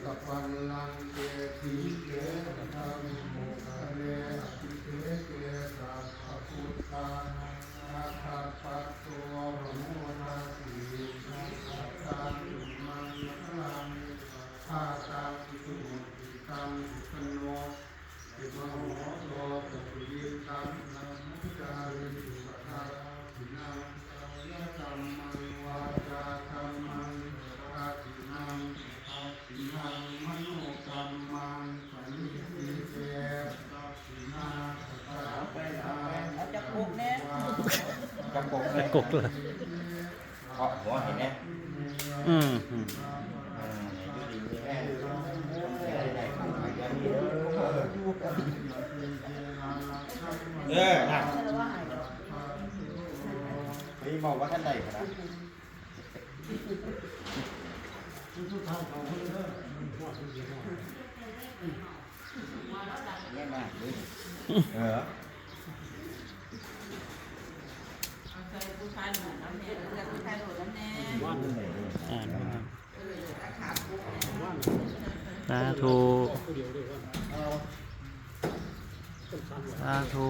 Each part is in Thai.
กัปปันลังเกติเกธรรมโมคะเนอภิเทเกสัพพพุทธานาคาปัตโตโรโมนาสีนาคาตาตุมังนังอาตาปิตุติตังสุขโนติมโหโตตุยิตังนัมมุจาริสุขตาทินังยะธัมมังวาจาธัมมังอาทินังทินังมโนธัมมังปณิทิเตทินังสัพพะเอาจักปุกเนี่ยจักปุกเลยกุกเลยเพราะหัวเห็นไหมนี่บอกว่าท่านใดครับเนี่ยมากเลยผู้ชายหนุ่มน้ำแน่ผู้ชายหนุ่มน้ำแน่สาธุสาธุ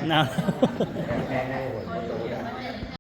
หนาว